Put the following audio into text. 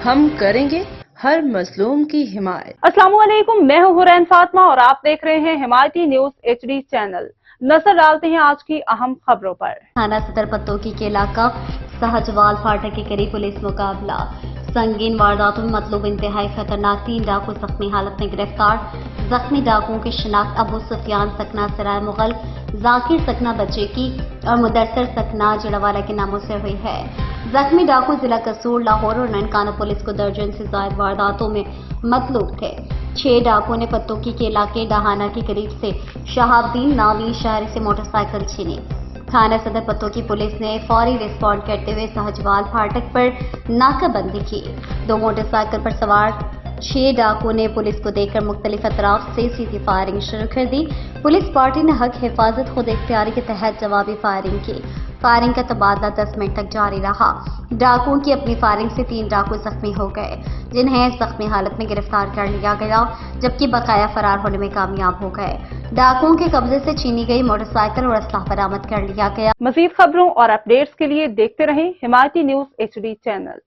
ہم کریں گے ہر مظلوم کی حمایت۔ السلام علیکم، میں ہوں حرین فاطمہ اور آپ دیکھ رہے ہیں حمایتی نیوز HD چینل۔ نظر ڈالتے ہیں آج کی اہم خبروں پر۔ تھانہ صدر پتوکی کے علاقہ سہجوال فاٹک کے قریب پولیس مقابلہ۔ سنگین وارداتوں میں مطلوب انتہائی خطرناک 3 ڈاکو زخمی حالت میں گرفتار۔ زخمی ڈاکوؤں کی شناخت ابو سفیان سکنا سرائے مغل، ذاکر سکنا بچے کی اور مدثر سکنا جڑوالا کے ناموں سے ہوئی ہے۔ زخمی ڈاکو ضلع قصور، لاہور اور ننکانہ پولیس کو درجن سے زائد وارداتوں میں مطلوب تھے۔ 6 ڈاکوؤں نے پتوکی کے علاقے ڈہانہ کے قریب سے شہاب الدین نامی شہری سے موٹر سائیکل چھینی۔ تھانہ صدر پتوکی پولیس نے فوری رسپانڈ کرتے ہوئے سہجوال پھاٹک پر ناکہ بندی کی۔ 2 موٹر سائیکل پر سوار 6 ڈاکوؤں نے پولیس کو دیکھ کر مختلف اطراف سے سیدھی فائرنگ شروع کر دی۔ پولیس پارٹی نے حق حفاظت خود اختیاری کے تحت جوابی فائرنگ کی۔ فائرنگ کا تبادلہ 10 منٹ تک جاری رہا۔ ڈاکوؤں کی اپنی فائرنگ سے 3 ڈاکو زخمی ہو گئے، جنہیں زخمی حالت میں گرفتار کر لیا گیا، جبکہ بقایا فرار ہونے میں کامیاب ہو گئے۔ ڈاکوؤں کے قبضے سے چھینی گئی موٹر سائیکل اور اسلحہ برآمد کر لیا گیا۔ مزید خبروں اور اپڈیٹس کے لیے دیکھتے رہیں حمایتی نیوز HD چینل۔